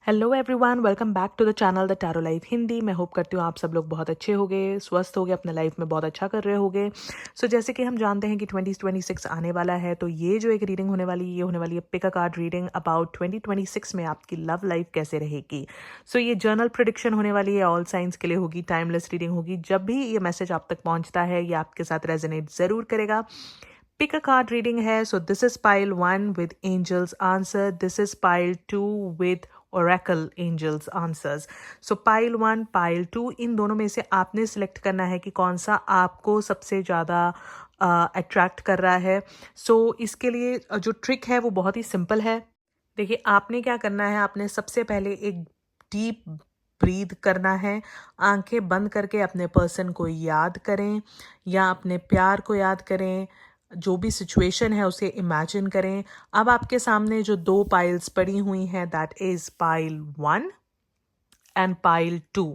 Hello everyone, welcome back to the channel The Tarot Life Hindi. मैं hope करती हूँ आप सब लोग बहुत अच्छे होंगे, स्वस्थ होंगे, अपने लाइफ में बहुत अच्छा कर रहे होंगे। जैसे कि हम जानते हैं कि 2026 आने वाला है, तो ये जो एक रीडिंग होने वाली ये होने वाली है pick a card reading about 2026 में आपकी लव लाइफ कैसे रहेगी। ये जर्नल प्रेडिक्शन होने वाली है, ऑल साइंस के लिए होगी, टाइमलेस रीडिंग होगी। जब भी ये मैसेज आप तक पहुंचता है ये आपके साथ रेजोनेट जरूर करेगा। पिक अ कार्ड रीडिंग है, so this is pile 1 with angels answer, this is pile 2 with oracle angels answers. Pile 1 pile 2 इन दोनों में से आपने सिलेक्ट करना है कि कौन सा आपको सबसे ज़्यादा अट्रैक्ट कर रहा है। इसके लिए जो ट्रिक है वो बहुत ही सिंपल है। देखिए, आपने क्या करना है, आपने सबसे पहले एक डीप ब्रीथ करना है। आंखें बंद करके अपने पर्सन को याद करें या अपने प्यार को याद करें, जो भी सिचुएशन है उसे इमेजिन करें। अब आपके सामने जो दो पाइल्स पड़ी हुई हैं, that is pile 1 and pile 2।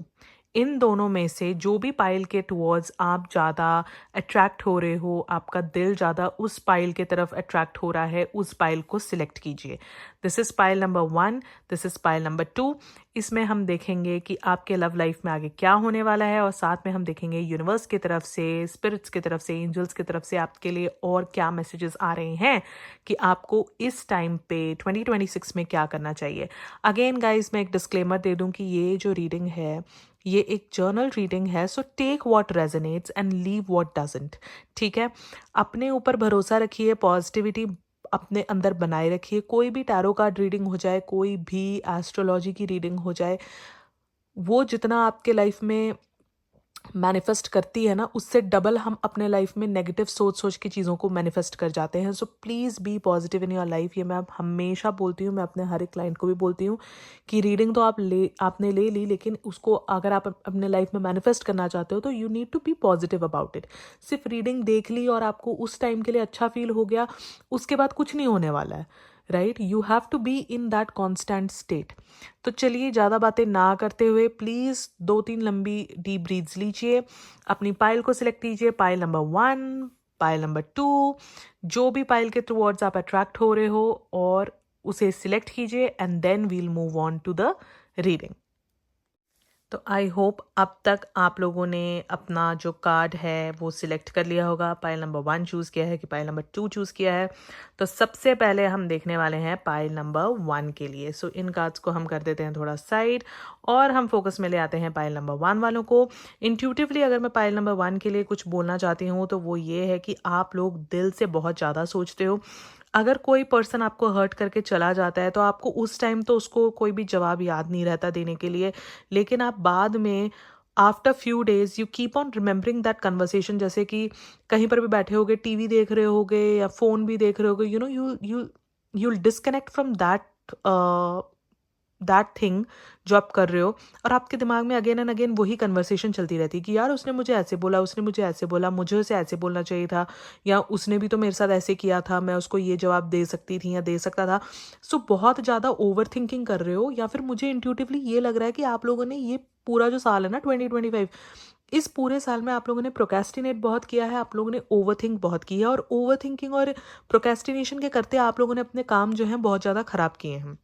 इन दोनों में से जो भी पाइल के टुवर्ड्स आप ज़्यादा अट्रैक्ट हो रहे हो, आपका दिल ज़्यादा उस पाइल के तरफ अट्रैक्ट हो रहा है, उस पाइल को सिलेक्ट कीजिए। This is pile number 1, this is pile number 2। इसमें हम देखेंगे कि आपके लव लाइफ में आगे क्या होने वाला है, और साथ में हम देखेंगे यूनिवर्स की तरफ से, स्पिरिट्स की तरफ से, एंजल्स की तरफ से आपके लिए और क्या मैसेजेस आ रहे हैं कि आपको इस टाइम पे 2026 में क्या करना चाहिए। अगेन गाइज, मैं एक डिस्क्लेमर दे दूं कि ये जो रीडिंग है ये एक जर्नल रीडिंग है, so take what resonates and leave what doesn't. ठीक है, अपने ऊपर भरोसा रखिए, पॉजिटिविटी अपने अंदर बनाए रखिए। कोई भी टैरो कार्ड रीडिंग हो जाए, कोई भी एस्ट्रोलॉजी की रीडिंग हो जाए, वो जितना आपके लाइफ में मैनिफेस्ट करती है ना, उससे डबल हम अपने लाइफ में नेगेटिव सोच सोच के चीज़ों को मैनिफेस्ट कर जाते हैं। Please be positive in your life. ये मैं हमेशा बोलती हूँ, मैं अपने हर एक क्लाइंट को भी बोलती हूँ कि रीडिंग तो आपने ले ली, लेकिन उसको अगर आप अपने लाइफ में मैनिफेस्ट करना चाहते हो तो you need to be positive about it. सिर्फ रीडिंग देख ली और आपको उस टाइम के लिए अच्छा फील हो गया, उसके बाद कुछ नहीं होने वाला है। Right, you have to be in that constant state. तो चलिए, ज़्यादा बातें ना करते हुए प्लीज़ 2-3 लंबी डीप ब्रीथ्स लीजिए, अपनी पाइल को सिलेक्ट कीजिए, पाइल नंबर 1, पाइल नंबर 2, जो भी पाइल के टुवर्ड्स आप अट्रैक्ट हो रहे हो, और उसे सिलेक्ट कीजिए and then we'll move on to the reading. तो आई होप अब तक आप लोगों ने अपना जो कार्ड है वो सिलेक्ट कर लिया होगा। पाइल नंबर 1 चूज़ किया है कि पाइल नंबर 2 चूज़ किया है। तो सबसे पहले हम देखने वाले हैं पाइल नंबर 1 के लिए। इन कार्ड्स को हम कर देते हैं थोड़ा साइड और हम फोकस में ले आते हैं पाइल नंबर 1 वालों को। इंट्यूटिवली अगर मैं पाइल नंबर 1 के लिए कुछ बोलना चाहती हूँ तो वो ये है कि आप लोग दिल से बहुत ज़्यादा सोचते हो। अगर कोई पर्सन आपको हर्ट करके चला जाता है तो आपको उस टाइम तो उसको कोई भी जवाब याद नहीं रहता देने के लिए, लेकिन आप बाद में after few days you keep on remembering that conversation. जैसे कि कहीं पर भी बैठे होगे, टीवी देख रहे होगे या फोन भी देख रहे होगे, you know you disconnect from that thing जो आप कर रहे हो, और आपके दिमाग में अगेन एंड अगेन वही कन्वर्सेशन चलती रहती है कि यार उसने मुझे ऐसे बोला, उसने मुझे ऐसे बोला, मुझे उसे ऐसे बोलना चाहिए था, या उसने भी तो मेरे साथ ऐसे किया था, मैं उसको ये जवाब दे सकती थी या दे सकता था। बहुत ज़्यादा ओवर थिंकिंग कर रहे हो, या फिर मुझे इंट्यूटिवली ये लग रहा है कि आप लोगों ने ये पूरा जो साल है ना 2025, इस पूरे साल में आप लोगों ने प्रोकेस्टिनेट बहुत किया है, आप लोगों ने ओवर थिंक बहुत की है, और ओवर थिंकिंग और प्रोकेस्टिनेशन के करते आप लोगों ने अपने काम जो हैं बहुत ज़्यादा ख़राब किए हैं।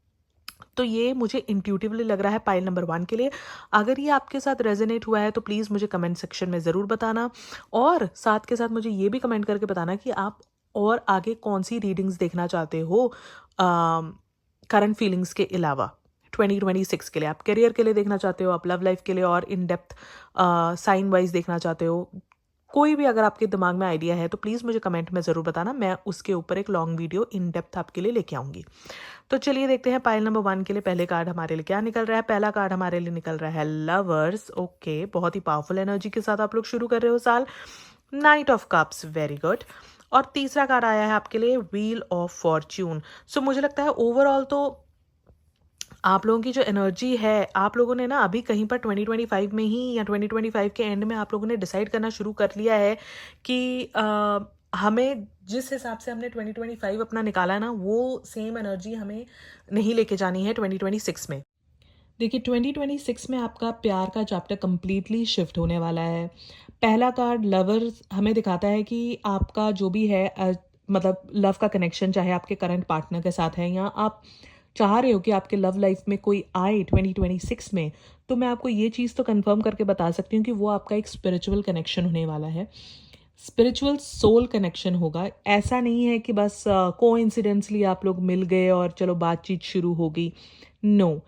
तो ये मुझे इंट्यूटिवली लग रहा है पाइल नंबर 1 के लिए। अगर ये आपके साथ रेजोनेट हुआ है तो प्लीज़ मुझे कमेंट सेक्शन में ज़रूर बताना, और साथ के साथ मुझे ये भी कमेंट करके बताना कि आप और आगे कौन सी रीडिंग्स देखना चाहते हो करंट फीलिंग्स के अलावा। 2026 के लिए आप करियर के लिए देखना चाहते हो, आप लव लाइफ के लिए और इन डेप्थ साइन वाइज देखना चाहते हो, कोई भी अगर आपके दिमाग में आइडिया है तो प्लीज़ मुझे कमेंट में ज़रूर बताना, मैं उसके ऊपर एक लॉन्ग वीडियो इन डेप्थ आपके लिए लेके आऊँगी। तो चलिए देखते हैं पाइल नंबर 1 के लिए पहले कार्ड हमारे लिए क्या निकल रहा है। पहला कार्ड हमारे लिए निकल रहा है लवर्स। ओके, बहुत ही पावरफुल एनर्जी के साथ आप लोग शुरू कर रहे हो साल। Night of cups, very good. और तीसरा कार्ड आया है आपके लिए व्हील ऑफ फॉर्च्यून। मुझे लगता है ओवरऑल तो आप लोगों की जो एनर्जी है, आप लोगों ने ना अभी कहीं पर 2025 में ही या 2025 के एंड में आप लोगों ने डिसाइड करना शुरू कर लिया है कि हमें जिस हिसाब से हमने 2025 अपना निकाला है ना, वो सेम एनर्जी हमें नहीं लेके जानी है 2026 में। देखिए, 2026 में आपका प्यार का चैप्टर कंप्लीटली शिफ्ट होने वाला है। पहला कार्ड लवर्स हमें दिखाता है कि आपका जो भी है मतलब लव का कनेक्शन, चाहे आपके करंट पार्टनर के साथ है या आप चाह रहे हो कि आपके लव लाइफ में कोई आए 2026 में, तो मैं आपको ये चीज़ तो कंफर्म करके बता सकती हूँ कि वो आपका एक स्पिरिचुअल कनेक्शन होने वाला है। स्पिरिचुअल सोल कनेक्शन होगा। ऐसा नहीं है कि बस कोइंसिडेंसली आप लोग मिल गए और चलो बातचीत शुरू हो गई। No,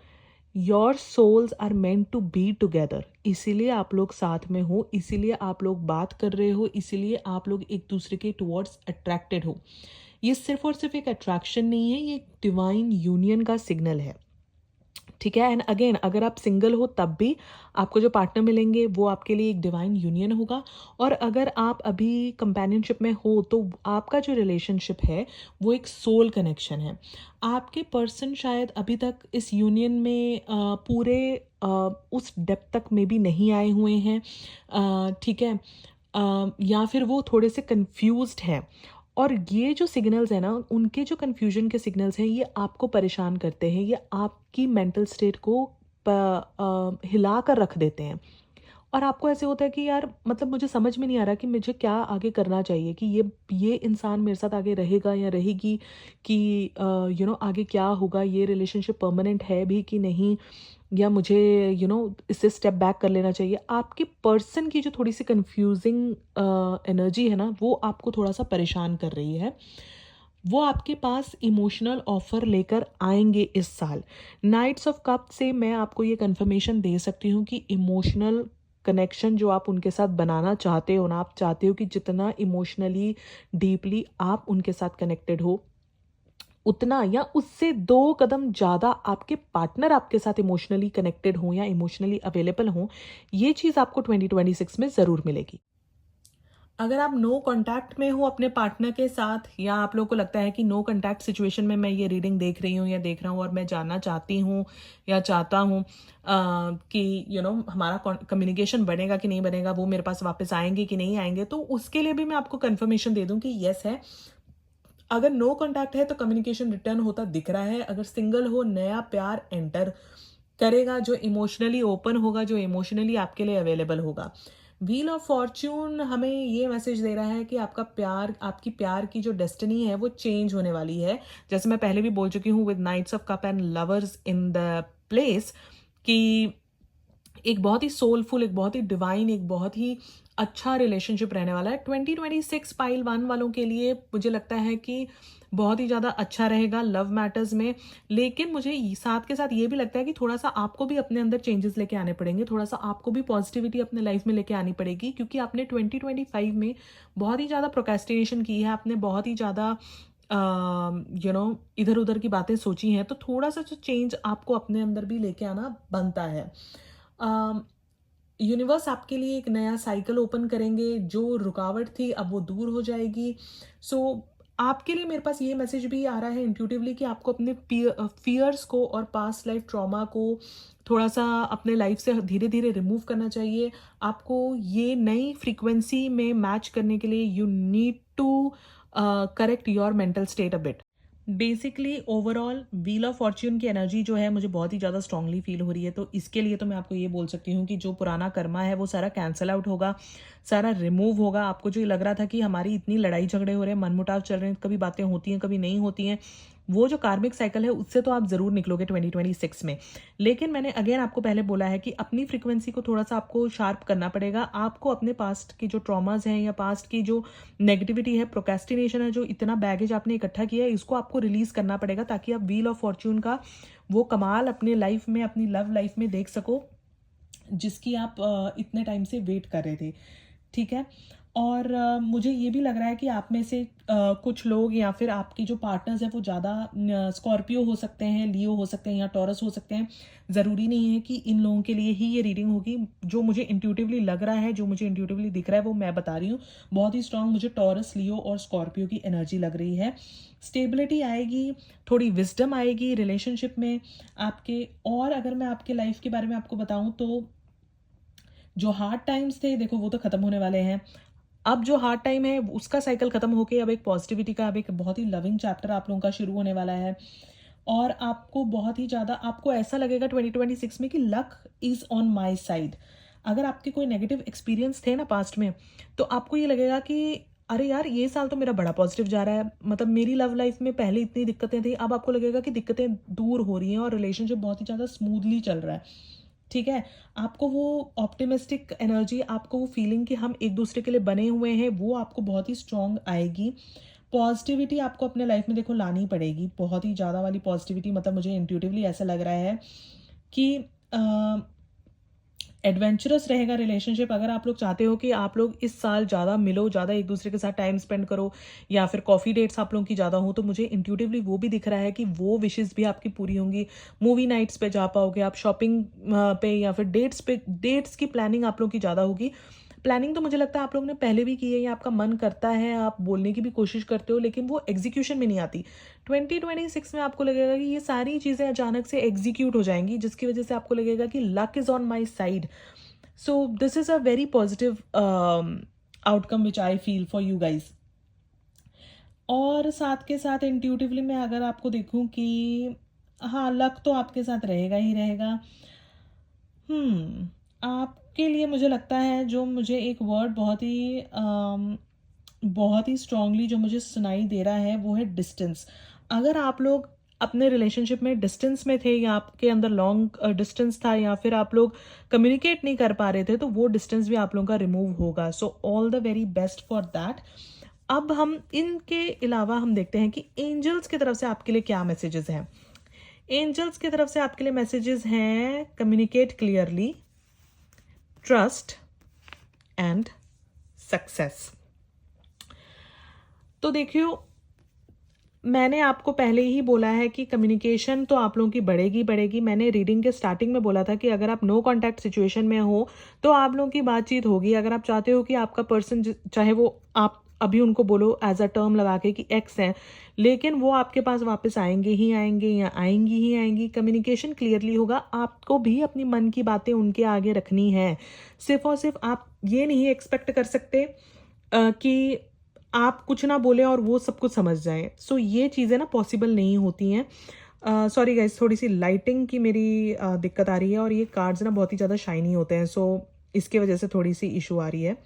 your souls are meant to be together. इसीलिए आप लोग साथ में हो, इसीलिए आप लोग बात कर रहे हो, इसीलिए आप लोग एक दूसरे के टुवर्ड्स अट्रैक्टेड हो। ये सिर्फ और सिर्फ एक अट्रैक्शन नहीं है, ये डिवाइन यूनियन का सिग्नल है। ठीक है। एंड अगेन, अगर आप सिंगल हो तब भी आपको जो पार्टनर मिलेंगे वो आपके लिए एक डिवाइन यूनियन होगा। और अगर आप अभी कंपेनियनशिप में हो तो आपका जो रिलेशनशिप है वो एक सोल कनेक्शन है। आपके पर्सन शायद अभी तक इस यूनियन में पूरे उस डेप्थ तक में भी नहीं आए हुए हैं। ठीक है। या फिर वो थोड़े से कंफ्यूज्ड हैं। और ये जो सिग्नल्स हैं ना, उनके जो कन्फ्यूजन के सिग्नल्स हैं, ये आपको परेशान करते हैं, ये आपकी मेंटल स्टेट को हिला कर रख देते हैं। और आपको ऐसे होता है कि यार मतलब मुझे समझ में नहीं आ रहा कि मुझे क्या आगे करना चाहिए, कि ये इंसान मेरे साथ आगे रहेगा या रहेगी, कि आगे क्या होगा, ये रिलेशनशिप परमानेंट है भी कि नहीं, या मुझे इससे स्टेप बैक कर लेना चाहिए। आपकी पर्सन की जो थोड़ी सी कंफ्यूजिंग एनर्जी है ना, वो आपको थोड़ा सा परेशान कर रही है। वो आपके पास इमोशनल ऑफर लेकर आएंगे इस साल। नाइट्स ऑफ कप से मैं आपको ये कंफर्मेशन दे सकती हूँ कि इमोशनल कनेक्शन जो आप उनके साथ बनाना चाहते हो ना, आप चाहते हो कि जितना इमोशनली डीपली आप उनके साथ कनेक्टेड हो, उतना या उससे 2 कदम ज़्यादा आपके पार्टनर आपके साथ इमोशनली कनेक्टेड हों या इमोशनली अवेलेबल हों, ये चीज़ आपको 2026 में ज़रूर मिलेगी। अगर आप नो कांटेक्ट में हो अपने पार्टनर के साथ, या आप लोगों को लगता है कि नो कांटेक्ट सिचुएशन में मैं ये रीडिंग देख रही हूँ या देख रहा हूँ और मैं जानना चाहती हूँ या चाहता हूँ कि हमारा कम्युनिकेशन बनेगा कि नहीं बनेगा, वो मेरे पास वापस आएंगे कि नहीं आएंगे, तो उसके लिए भी मैं आपको कंफर्मेशन दे दूँ कि यस है। अगर नो कांटेक्ट है तो कम्युनिकेशन रिटर्न होता दिख रहा है। अगर सिंगल हो, नया प्यार एंटर करेगा जो इमोशनली ओपन होगा, जो इमोशनली आपके लिए अवेलेबल होगा। व्हील ऑफ फॉर्च्यून हमें ये मैसेज दे रहा है कि आपका प्यार, आपकी प्यार की जो डेस्टिनी है वो चेंज होने वाली है। जैसे मैं पहले भी बोल चुकी हूँ with knights of cup and lovers in the place, कि एक बहुत ही सोलफुल, एक बहुत ही डिवाइन, एक बहुत ही अच्छा रिलेशनशिप रहने वाला है। 2026 पाइल 1 वालों के लिए मुझे लगता है कि बहुत ही ज़्यादा अच्छा रहेगा लव मैटर्स में। लेकिन मुझे साथ के साथ ये भी लगता है कि थोड़ा सा आपको भी अपने अंदर चेंजेस लेके आने पड़ेंगे, थोड़ा सा आपको भी पॉजिटिविटी अपने लाइफ में लेके आनी पड़ेगी, क्योंकि आपने 2025 में बहुत ही ज़्यादा प्रोक्रेस्टिनेशन की है, आपने बहुत ही ज़्यादा इधर उधर की बातें सोची हैं, तो थोड़ा सा जो चेंज आपको अपने अंदर भी लेके आना बनता है। यूनिवर्स आपके लिए एक नया साइकिल ओपन करेंगे, जो रुकावट थी अब वो दूर हो जाएगी। सो आपके लिए मेरे पास ये मैसेज भी आ रहा है इंट्यूटिवली कि आपको अपने फियर्स को और पास्ट लाइफ ट्रॉमा को थोड़ा सा अपने लाइफ से धीरे धीरे रिमूव करना चाहिए। आपको ये नई फ्रीक्वेंसी में मैच करने के लिए you need to correct your mental state a bit. Basically overall wheel of fortune की एनर्जी जो है मुझे बहुत ही ज़्यादा स्ट्रांगली फील हो रही है। तो इसके लिए तो मैं आपको ये बोल सकती हूँ कि जो पुराना कर्मा है वो सारा कैंसल आउट होगा, सारा रिमूव होगा। आपको जो ये लग रहा था कि हमारी इतनी लड़ाई झगड़े हो रहे हैं, मनमुटाव चल रहे हैं, कभी बातें होती हैं कभी नहीं होती हैं, वो जो कार्मिक साइकिल है उससे तो आप ज़रूर निकलोगे 2026 में। लेकिन मैंने अगेन आपको पहले बोला है कि अपनी फ्रीक्वेंसी को थोड़ा सा आपको शार्प करना पड़ेगा। आपको अपने पास्ट की जो ट्रॉमास हैं या पास्ट की जो नेगेटिविटी है, प्रोक्रेस्टिनेशन है, जो इतना बैगेज आपने इकट्ठा किया है, इसको आपको रिलीज करना पड़ेगा, ताकि आप व्हील ऑफ फॉर्च्यून का वो कमाल अपने लाइफ में, अपनी लव लाइफ में देख सको, जिसकी आप इतने टाइम से वेट कर रहे थे। ठीक है। और मुझे ये भी लग रहा है कि आप में से कुछ लोग या फिर आपके जो पार्टनर्स हैं वो ज़्यादा स्कॉर्पियो हो सकते हैं, लियो हो सकते हैं या टॉरस हो सकते हैं। ज़रूरी नहीं है कि इन लोगों के लिए ही ये रीडिंग होगी। जो मुझे इंट्यूटिवली लग रहा है, जो मुझे इंट्यूटिवली दिख रहा है, वो मैं बता रही हूँ। बहुत ही स्ट्रांग मुझे टॉरस, लियो और स्कॉर्पियो की एनर्जी लग रही है। स्टेबिलिटी आएगी, थोड़ी विजडम आएगी रिलेशनशिप में आपके। और अगर मैं आपके लाइफ के बारे में आपको बताऊँ तो जो हार्ड टाइम्स थे, देखो वो तो ख़त्म होने वाले हैं। अब जो हार्ड टाइम है उसका साइकिल खत्म होके अब एक पॉजिटिविटी का, अब एक बहुत ही लविंग चैप्टर आप लोगों का शुरू होने वाला है। और आपको बहुत ही ज़्यादा, आपको ऐसा लगेगा 2026 में कि luck is on my side. अगर आपके कोई नेगेटिव एक्सपीरियंस थे ना पास्ट में, तो आपको ये लगेगा कि अरे यार ये साल तो मेरा बड़ा पॉजिटिव जा रहा है, मतलब मेरी लव लाइफ में पहले इतनी दिक्कतें थी, अब आपको लगेगा कि दिक्कतें दूर हो रही हैं और रिलेशनशिप बहुत ही ज़्यादा स्मूथली चल रहा है। ठीक है, आपको वो ऑप्टिमिस्टिक एनर्जी, आपको वो फीलिंग कि हम एक दूसरे के लिए बने हुए हैं, वो आपको बहुत ही स्ट्रांग आएगी। पॉजिटिविटी आपको अपने लाइफ में देखो लानी पड़ेगी, बहुत ही ज़्यादा वाली पॉजिटिविटी, मतलब मुझे इंट्यूटिवली ऐसा लग रहा है कि एडवेंचरस रहेगा रिलेशनशिप। अगर आप लोग चाहते हो कि आप लोग इस साल ज़्यादा मिलो, ज़्यादा एक दूसरे के साथ टाइम स्पेंड करो, या फिर कॉफ़ी डेट्स आप लोगों की ज़्यादा हो, तो मुझे इंट्यूटिवली वो भी दिख रहा है कि वो विशेज़ भी आपकी पूरी होंगी। मूवी नाइट्स पे जा पाओगे आप, शॉपिंग पे, या फिर डेट्स की प्लानिंग आप लोगों की ज़्यादा होगी। प्लानिंग तो मुझे लगता है आप लोगों ने पहले भी की है, या आपका मन करता है, आप बोलने की भी कोशिश करते हो, लेकिन वो एग्जीक्यूशन में नहीं आती। 2026 में आपको लगेगा कि ये सारी चीज़ें अचानक से एग्जीक्यूट हो जाएंगी, जिसकी वजह से आपको लगेगा कि luck is on my side. So this is a very positive outcome which I feel for you guys. और साथ के साथ इंट्यूटिवली मैं अगर आपको देखूं कि हाँ, लक तो आपके साथ रहेगा ही रहेगा। आपके लिए मुझे लगता है, जो मुझे एक वर्ड बहुत ही स्ट्रांगली जो मुझे सुनाई दे रहा है, वो है डिस्टेंस। अगर आप लोग अपने रिलेशनशिप में डिस्टेंस में थे, या आपके अंदर लॉन्ग डिस्टेंस था, या फिर आप लोग कम्युनिकेट नहीं कर पा रहे थे, तो वो डिस्टेंस भी आप लोगों का रिमूव होगा। So all the very best for that. अब हम इनके अलावा हम देखते हैं कि एंजल्स की तरफ से आपके लिए क्या मैसेजेस हैं। एंजल्स की तरफ से आपके लिए मैसेजेस हैं, communicate clearly, trust and success. तो देखियो, मैंने आपको पहले ही बोला है कि कम्युनिकेशन तो आप लोगों की बढ़ेगी बढ़ेगी। मैंने रीडिंग के स्टार्टिंग में बोला था कि अगर आप नो कांटेक्ट सिचुएशन में हो तो आप लोगों की बातचीत होगी। अगर आप चाहते हो कि आपका पर्सन, चाहे वो आप अभी उनको बोलो एज अ टर्म लगा के कि एक्स है, लेकिन वो आपके पास वापस आएंगे ही आएंगे, या आएंगी ही आएंगी। कम्युनिकेशन क्लियरली होगा। आपको भी अपनी मन की बातें उनके आगे रखनी है। सिर्फ और सिर्फ आप ये नहीं एक्सपेक्ट कर सकते कि आप कुछ ना बोले और वो सब कुछ समझ जाए। सो ये चीज़ें ना पॉसिबल नहीं होती हैं। सॉरी गाइज, थोड़ी सी लाइटिंग की मेरी दिक्कत आ रही है, और ये कार्ड्स ना बहुत ही ज़्यादा शाइनी होते हैं, सो इसकी वजह से थोड़ी सी इशू आ रही है।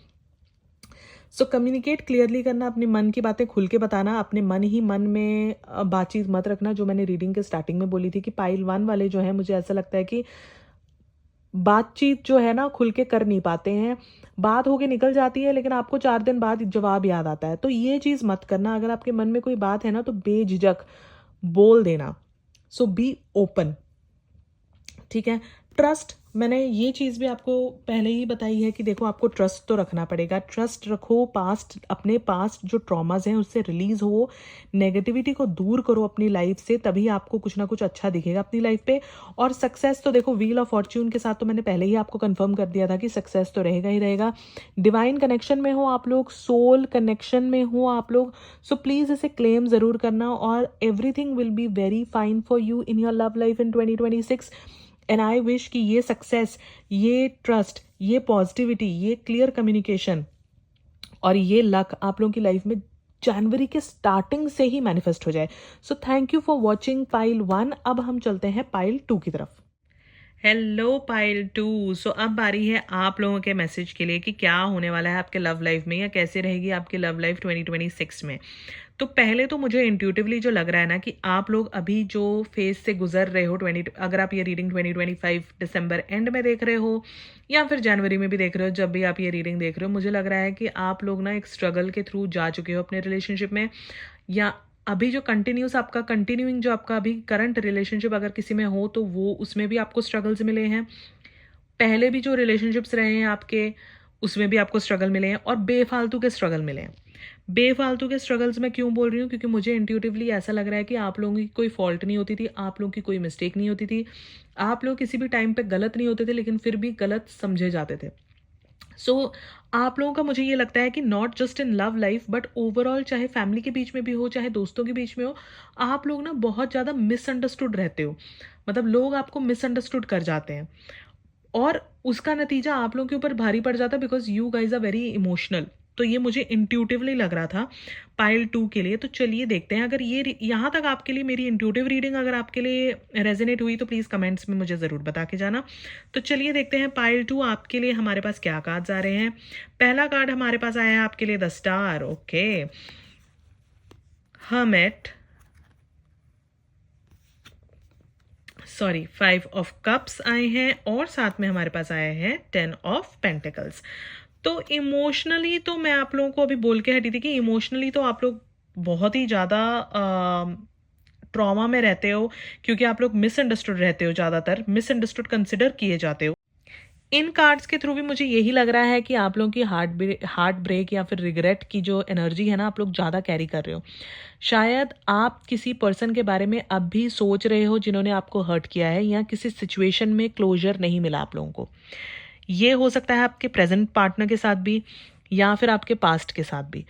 सो कम्युनिकेट क्लियरली करना, अपने मन की बातें खुल के बताना, अपने मन ही मन में बातचीत मत रखना। जो मैंने रीडिंग के स्टार्टिंग में बोली थी कि पाइल 1 वाले जो है, मुझे ऐसा लगता है कि बातचीत जो है ना खुल के कर नहीं पाते हैं। बात होके निकल जाती है, लेकिन आपको 4 दिन बाद जवाब याद आता है। तो ये चीज़ मत करना। अगर आपके मन में कोई बात है ना, तो बेझिझक बोल देना। सो बी ओपन। ठीक है। ट्रस्ट, मैंने ये चीज़ भी आपको पहले ही बताई है कि देखो, आपको ट्रस्ट तो रखना पड़ेगा। ट्रस्ट रखो, अपने पास्ट जो ट्रॉमाज हैं उससे रिलीज हो, नेगेटिविटी को दूर करो अपनी लाइफ से, तभी आपको कुछ ना कुछ अच्छा दिखेगा अपनी लाइफ पे। और सक्सेस तो देखो, व्हील ऑफ फॉर्च्यून के साथ तो मैंने पहले ही आपको कंफर्म कर दिया था कि सक्सेस तो रहेगा ही रहेगा। डिवाइन कनेक्शन में हो आप लोग, सोल कनेक्शन में हो आप लोग, सो प्लीज़ इसे क्लेम ज़रूर करना, और everything will be very fine for you in your love life in 2026। And I wish कि ये सक्सेस, ये ट्रस्ट, ये पॉजिटिविटी, ये क्लियर कम्युनिकेशन और ये लक आप लोगों की लाइफ में जनवरी के स्टार्टिंग से ही मैनिफेस्ट हो जाए। So thank you for watching pile 1। अब हम चलते हैं पाइल 2 की तरफ। Hello pile 2। सो अब बारी है आप लोगों के मैसेज के लिए कि क्या होने वाला है आपके लव लाइफ में, या कैसे रहेगी आपकी लव लाइफ 2026 में। तो पहले तो मुझे इंट्यूटिवली जो लग रहा है ना, कि आप लोग अभी जो फेज से गुजर रहे हो, अगर आप ये रीडिंग 2025 दिसंबर एंड में देख रहे हो, या फिर जनवरी में भी देख रहे हो, जब भी आप ये रीडिंग देख रहे हो, मुझे लग रहा है कि आप लोग ना एक स्ट्रगल के थ्रू जा चुके हो अपने रिलेशनशिप में, या अभी जो कंटिन्यूइंग जो आपका अभी करंट रिलेशनशिप अगर किसी में हो, तो वो उसमें भी आपको स्ट्रगल्स मिले हैं। पहले भी जो रिलेशनशिप्स रहे हैं आपके, उसमें भी आपको स्ट्रगल मिले हैं, और बेफालतू के स्ट्रगल मिले हैं। बेफालतू के स्ट्रगल्स मैं क्यों बोल रही हूँ, क्योंकि मुझे इंट्यूटिवली ऐसा लग रहा है कि आप लोगों की कोई फॉल्ट नहीं होती थी, आप लोगों की कोई मिस्टेक नहीं होती थी, आप लोग किसी भी टाइम पे गलत नहीं होते थे, लेकिन फिर भी गलत समझे जाते थे। सो आप लोगों का, मुझे ये लगता है कि not just in love life but overall, चाहे फैमिली के बीच में भी हो, चाहे दोस्तों के बीच में हो, आप लोग ना बहुत ज़्यादा मिसअंडरस्टूड रहते हो। मतलब लोग आपको मिसअंडरस्टूड कर जाते हैं, और उसका नतीजा आप लोगों के ऊपर भारी पड़ जाता है, because you guys are very emotional. तो ये मुझे इंट्यूटिवली लग रहा था पाइल 2 के लिए। तो चलिए देखते हैं, अगर ये यहाँ तक आपके लिए मेरी इंट्यूटिव रीडिंग अगर आपके लिए रेजोनेट हुई तो प्लीज़ कमेंट्स में मुझे ज़रूर बता के जाना। तो चलिए देखते हैं पाइल 2 आपके लिए हमारे पास क्या कार्ड्स आ रहे हैं। पहला कार्ड हमारे पास आया है आपके लिए the star, okay, hermit, sorry 5 of cups आए हैं और साथ में हमारे पास आया है 10 ऑफ पेंटिकल्स। तो इमोशनली तो मैं आप लोगों को अभी बोल के हटी थी कि इमोशनली तो आप लोग बहुत ही ज़्यादा ट्रॉमा में रहते हो, क्योंकि आप लोग मिसअंडरस्टूड रहते हो, ज़्यादातर मिसअंडरस्टूड कंसिडर किए जाते हो। इन कार्ड्स के थ्रू भी मुझे यही लग रहा है कि आप लोगों की हार्ट ब्रेक या फिर रिग्रेट की जो एनर्जी है ना, आप लोग ज़्यादा कैरी कर रहे हो। शायद आप किसी पर्सन के बारे में अब भी सोच रहे हो जिन्होंने आपको हर्ट किया है, या किसी सिचुएशन में क्लोजर नहीं मिला आप लोगों को। ये हो सकता है आपके प्रेजेंट पार्टनर के साथ भी या फिर आपके पास्ट के साथ भी।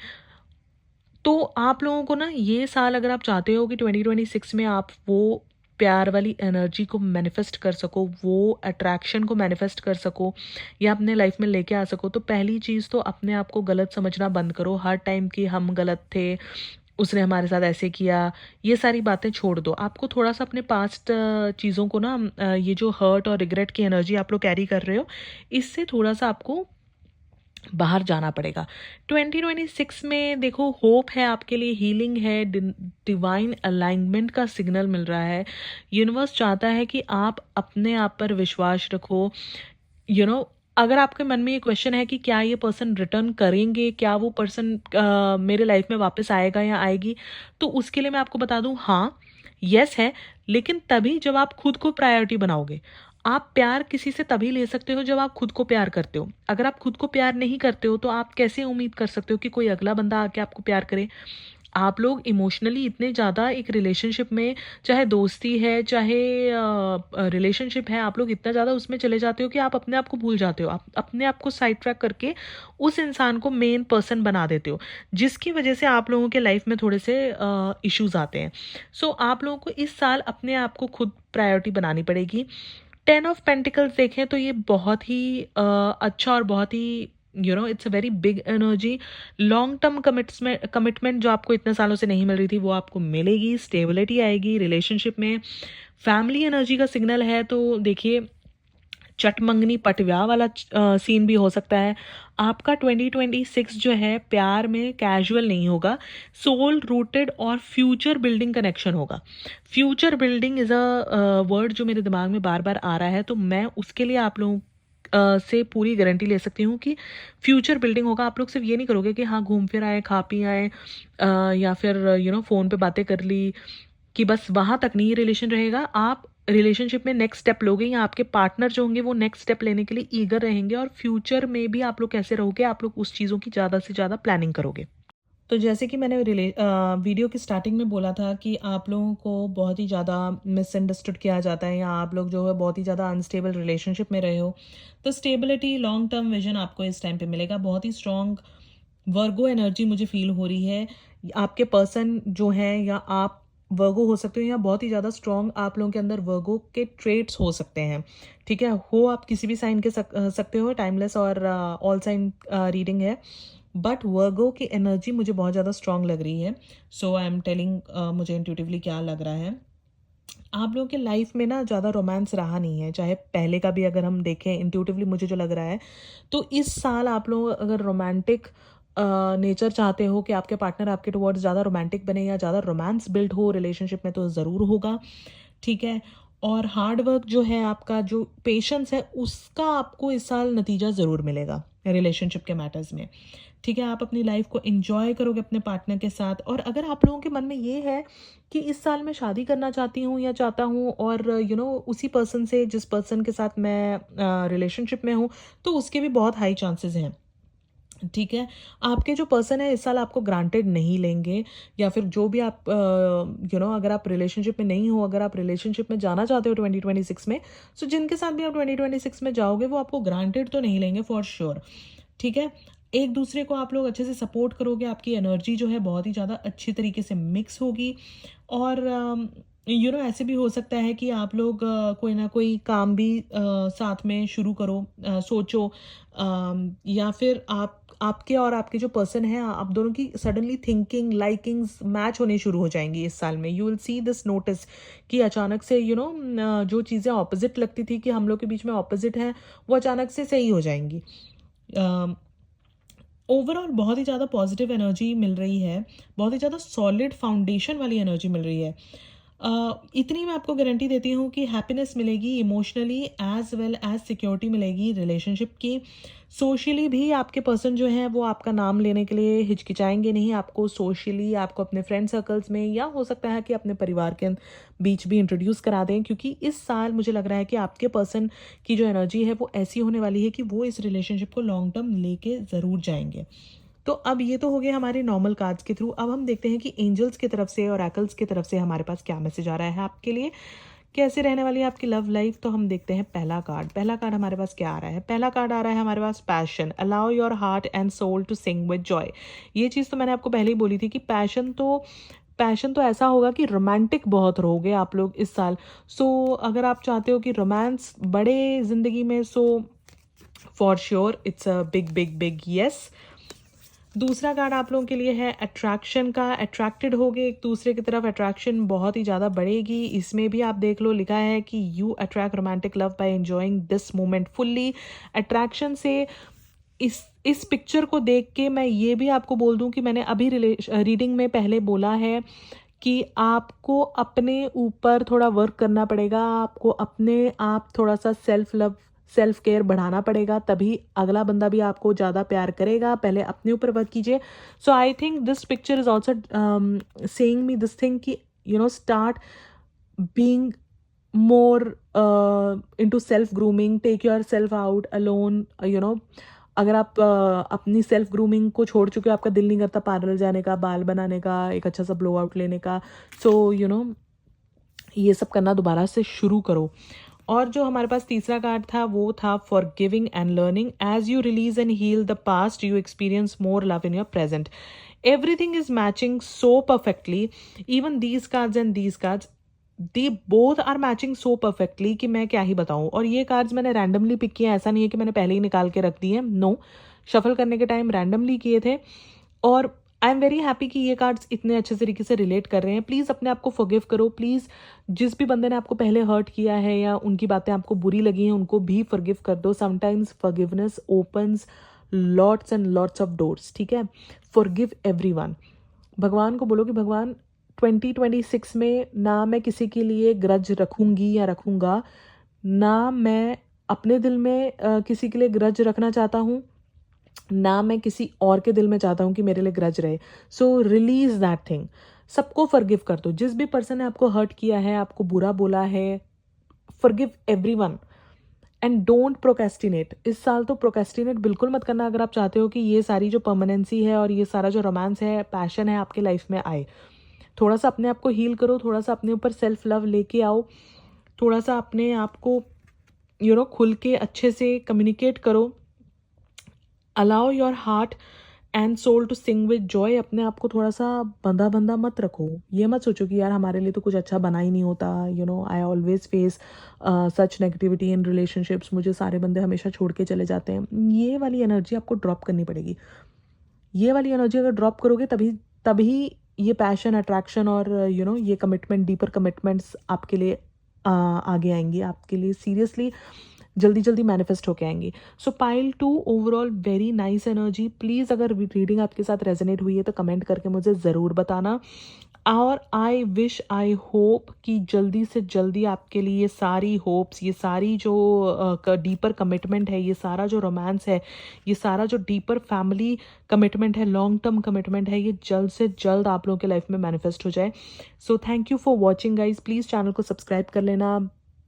तो आप लोगों को ना ये साल अगर आप चाहते हो कि 2026 में आप वो प्यार वाली एनर्जी को मैनिफेस्ट कर सको, वो अट्रैक्शन को मैनिफेस्ट कर सको या अपने लाइफ में लेके आ सको, तो पहली चीज़ तो अपने आप को गलत समझना बंद करो। हर टाइम कि हम गलत थे, उसने हमारे साथ ऐसे किया, ये सारी बातें छोड़ दो। आपको थोड़ा सा अपने पास्ट चीज़ों को ना ये जो हर्ट और रिग्रेट की एनर्जी आप लोग कैरी कर रहे हो, इससे थोड़ा सा आपको बाहर जाना पड़ेगा। 2026 में देखो होप है आपके लिए, हीलिंग है, डिवाइन अलाइनमेंट का सिग्नल मिल रहा है। यूनिवर्स चाहता है कि आप अपने आप पर विश्वास रखो। अगर आपके मन में ये क्वेश्चन है कि क्या ये पर्सन रिटर्न करेंगे, क्या वो पर्सन मेरे लाइफ में वापस आएगा या आएगी, तो उसके लिए मैं आपको बता दूं, हाँ यस है, लेकिन तभी जब आप खुद को प्रायोरिटी बनाओगे। आप प्यार किसी से तभी ले सकते हो जब आप खुद को प्यार करते हो। अगर आप खुद को प्यार नहीं करते हो तो आप कैसे उम्मीद कर सकते हो कि कोई अगला बंदा आके आपको प्यार करे। आप लोग इमोशनली इतने ज़्यादा एक रिलेशनशिप में, चाहे दोस्ती है चाहे रिलेशनशिप है, आप लोग इतना ज़्यादा उसमें चले जाते हो कि आप अपने आप को भूल जाते हो। आप अपने आप को साइड ट्रैक करके उस इंसान को मेन पर्सन बना देते हो, जिसकी वजह से आप लोगों के लाइफ में थोड़े से इश्यूज आते हैं। सो आप लोगों को इस साल अपने आप को खुद प्रायोरिटी बनानी पड़ेगी। 10 ऑफ पेंटिकल्स देखें तो ये बहुत ही अच्छा और बहुत ही it's a very big energy. Long term commitment जो आपको इतने सालों से नहीं मिल रही थी वो आपको मिलेगी, स्टेबिलिटी आएगी रिलेशनशिप में। फैमिली एनर्जी का सिग्नल है, तो देखिए चटमंगनी पटव्याह वाला सीन भी हो सकता है। आपका 2026 जो है प्यार में कैजुअल नहीं होगा, सोल रूटेड और फ्यूचर बिल्डिंग कनेक्शन होगा। Future building is a word जो मेरे दिमाग में बार बार आ रहा है, तो मैं उसके लिए आप लोगों से पूरी गारंटी ले सकती हूँ कि फ्यूचर बिल्डिंग होगा। आप लोग सिर्फ ये नहीं करोगे कि हाँ घूम फिर आए, खा पी आए, या फिर फ़ोन पे बातें कर ली, कि बस वहाँ तक नहीं रिलेशन रहेगा। आप रिलेशनशिप में नेक्स्ट स्टेप लोगे, या आपके पार्टनर जो होंगे वो नेक्स्ट स्टेप लेने के लिए ईगर रहेंगे, और फ्यूचर में भी आप लोग कैसे रहोगे, आप लोग उस चीज़ों की ज़्यादा से ज़्यादा प्लानिंग करोगे। तो जैसे कि मैंने वीडियो की स्टार्टिंग में बोला था कि आप लोगों को बहुत ही ज़्यादा मिसअंडरस्टूड किया जाता है, या आप लोग जो है बहुत ही ज़्यादा अनस्टेबल रिलेशनशिप में रहे हो, तो स्टेबिलिटी, लॉन्ग टर्म विजन आपको इस टाइम पे मिलेगा। बहुत ही स्ट्रॉन्ग वर्गो एनर्जी मुझे फील हो रही है। आपके पर्सन जो हैं, या आप वर्गो हो सकते हो, या बहुत ही ज़्यादा स्ट्रॉन्ग आप लोगों के अंदर वर्गो के ट्रेट्स हो सकते हैं। ठीक है, हो आप किसी भी साइन के सकते हो, टाइमलेस और ऑल साइन रीडिंग है, बट वर्गो की एनर्जी मुझे बहुत ज़्यादा स्ट्रॉन्ग लग रही है। सो आई एम टेलिंग मुझे इंट्यूटिवली क्या लग रहा है। आप लोगों के लाइफ में ना ज़्यादा रोमांस रहा नहीं है, चाहे पहले का भी अगर हम देखें इंट्यूटिवली मुझे जो लग रहा है, तो इस साल आप लोग अगर रोमांटिक नेचर चाहते हो कि आपके पार्टनर आपके टुवर्ड्स ज़्यादा रोमांटिक बने या ज़्यादा रोमांस बिल्ड हो रिलेशनशिप में, तो ज़रूर होगा। ठीक है, और हार्ड वर्क जो है, आपका जो पेशेंस है, उसका आपको इस साल नतीजा ज़रूर मिलेगा रिलेशनशिप के मैटर्स में। ठीक है, आप अपनी लाइफ को एंजॉय करोगे अपने पार्टनर के साथ। और अगर आप लोगों के मन में ये है कि इस साल मैं शादी करना चाहती हूँ या चाहता हूँ, और उसी पर्सन से जिस पर्सन के साथ मैं रिलेशनशिप में हूँ, तो उसके भी बहुत हाई चांसेस हैं। ठीक है, आपके जो पर्सन है इस साल आपको ग्रांटेड नहीं लेंगे, या फिर जो भी आप अगर आप रिलेशनशिप में नहीं हो, अगर आप रिलेशनशिप में जाना चाहते हो 2026 में, सो जिनके साथ भी आप 2026 में जाओगे वो आपको ग्रांटेड तो नहीं लेंगे फॉर श्योर। ठीक है, एक दूसरे को आप लोग अच्छे से सपोर्ट करोगे, आपकी एनर्जी जो है बहुत ही ज़्यादा अच्छी तरीके से मिक्स होगी, और ऐसे भी हो सकता है कि आप लोग कोई ना कोई काम भी साथ में शुरू करो, सोचो, या फिर आपके और आपके जो पर्सन है, आप दोनों की सडनली थिंकिंग लाइकिंग्स मैच होने शुरू हो जाएंगी इस साल में। You will see this notice कि अचानक से जो चीज़ें ऑपोजिट लगती थी कि हम लोग के बीच में ऑपोजिट हैं, वो अचानक से सही हो जाएंगी। ओवरऑल बहुत ही ज़्यादा पॉजिटिव एनर्जी मिल रही है, बहुत ही ज़्यादा सॉलिड फाउंडेशन वाली एनर्जी मिल रही है। इतनी मैं आपको गारंटी देती हूँ कि हैप्पीनेस मिलेगी emotionally as well as security मिलेगी रिलेशनशिप की। सोशली भी आपके पर्सन जो हैं वो आपका नाम लेने के लिए हिचकिचाएंगे नहीं, आपको सोशली, आपको अपने फ्रेंड सर्कल्स में, या हो सकता है कि अपने परिवार के बीच भी इंट्रोड्यूस करा दें, क्योंकि इस साल मुझे लग रहा है कि आपके पर्सन की जो एनर्जी है वो ऐसी होने वाली है कि वो इस रिलेशनशिप को लॉन्ग टर्म लेके ज़रूर जाएंगे। तो अब ये तो हो गए हमारे नॉर्मल कार्ड्स के थ्रू। अब हम देखते हैं कि एंजल्स की तरफ से और एकल्स की तरफ से हमारे पास क्या मैसेज आ रहा है आपके लिए, कैसे रहने वाली है आपकी लव लाइफ। तो हम देखते हैं पहला कार्ड हमारे पास क्या आ रहा है। पहला कार्ड आ रहा है हमारे पास passion. Allow your heart and soul to sing with joy. ये चीज़ तो मैंने आपको पहले ही बोली थी कि पैशन तो ऐसा होगा कि रोमांटिक बहुत रहोगे आप लोग इस साल। सो अगर आप चाहते हो कि रोमांस बढ़े ज़िंदगी में, so for sure it's a big big big yes. दूसरा कार्ड आप लोगों के लिए है अट्रैक्शन का। अट्रैक्टेड होगे एक दूसरे की तरफ, अट्रैक्शन बहुत ही ज़्यादा बढ़ेगी। इसमें भी आप देख लो, लिखा है कि you attract romantic love by enjoying this moment fully. Attraction से इस पिक्चर को देख के मैं ये भी आपको बोल दूं कि मैंने अभी रीडिंग में पहले बोला है कि आपको अपने ऊपर थोड़ा वर्क करना पड़ेगा, आपको अपने आप थोड़ा सा सेल्फ लव, सेल्फ केयर बढ़ाना पड़ेगा, तभी अगला बंदा भी आपको ज़्यादा प्यार करेगा। पहले अपने ऊपर वर्क कीजिए। So I think this picture is also saying me this thing कि start being more into self grooming, take yourself out alone, अगर आप अपनी सेल्फ ग्रूमिंग को छोड़ चुके हो, आपका दिल नहीं करता पार्लर जाने का, बाल बनाने का, एक अच्छा सा ब्लो आउट लेने का, सो ये सब करना दोबारा से शुरू करो। और जो हमारे पास तीसरा कार्ड था वो था forgiving and learning. As you release and heal the past, you experience more love in your present. Everything is matching so perfectly, even these cards and these cards, they both are matching so perfectly कि मैं क्या ही बताऊं। और ये cards मैंने randomly pick किए, ऐसा नहीं है कि मैंने पहले ही निकाल के रख दिए, नो, शफल करने के टाइम रैंडमली किए थे। और आई एम वेरी हैप्पी कि ये कार्ड्स इतने अच्छे तरीके से रिलेट कर रहे हैं। प्लीज़ अपने आप को फॉरगिव करो, प्लीज़ जिस भी बंदे ने आपको पहले हर्ट किया है या उनकी बातें आपको बुरी लगी हैं, उनको भी फॉरगिव कर दो। Sometimes forgiveness opens lots and lots of doors, ठीक है। Forgive everyone. भगवान को बोलो कि भगवान 2026 में ना मैं किसी के लिए ग्रज रखूंगी या रखूंगा, ना मैं अपने दिल में किसी के लिए ग्रज रखना चाहता हूँ, ना मैं किसी और के दिल में चाहता हूँ कि मेरे लिए ग्रज रहे। सो रिलीज दैट थिंग, सबको फॉरगिव कर दो। जिस भी पर्सन ने आपको हर्ट किया है, आपको बुरा बोला है, forgive everyone and don't procrastinate. इस साल तो प्रोकेस्टिनेट बिल्कुल मत करना अगर आप चाहते हो कि ये सारी जो परमानेंसी है और ये सारा जो रोमांस है, पैशन है आपके लाइफ में आए। थोड़ा सा अपने आप को हील करो, थोड़ा सा अपने ऊपर सेल्फ लव लेके आओ, थोड़ा सा अपने आप को खुल के अच्छे से कम्युनिकेट करो। Allow your heart and soul to sing with joy. अपने आप को थोड़ा सा बंधा बंधा मत रखो। ये मत सोचो कि यार हमारे लिए तो कुछ अच्छा बना ही नहीं होता, I always face such negativity in relationships, मुझे सारे बंदे हमेशा छोड़ के चले जाते हैं। ये वाली एनर्जी आपको ड्रॉप करनी पड़ेगी। ये वाली एनर्जी अगर ड्रॉप करोगे तभी तभी ये पैशन, अट्रैक्शन और ये कमिटमेंट, डीपर कमिटमेंट्स आपके लिए आगे आएंगी, आपके लिए सीरियसली जल्दी जल्दी मैनिफेस्ट होके आएंगी। सो pile 2 overall very nice energy. Please अगर रीडिंग आपके साथ रेजोनेट हुई है तो कमेंट करके मुझे ज़रूर बताना। और आई विश, आई होप कि जल्दी से जल्दी आपके लिए ये सारी होप्स, ये सारी जो डीपर कमिटमेंट है, ये सारा जो रोमांस है, ये सारा जो डीपर फैमिली कमिटमेंट है, लॉन्ग टर्म कमिटमेंट है, ये जल्द से जल्द आप लोगों के लाइफ में मैनिफेस्ट हो जाए। So thank you for watching guys. Please channel को सब्सक्राइब कर लेना,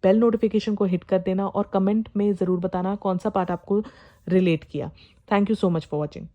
बेल नोटिफिकेशन को हिट कर देना और कमेंट में ज़रूर बताना कौन सा पार्ट आपको रिलेट किया। Thank you so much for watching.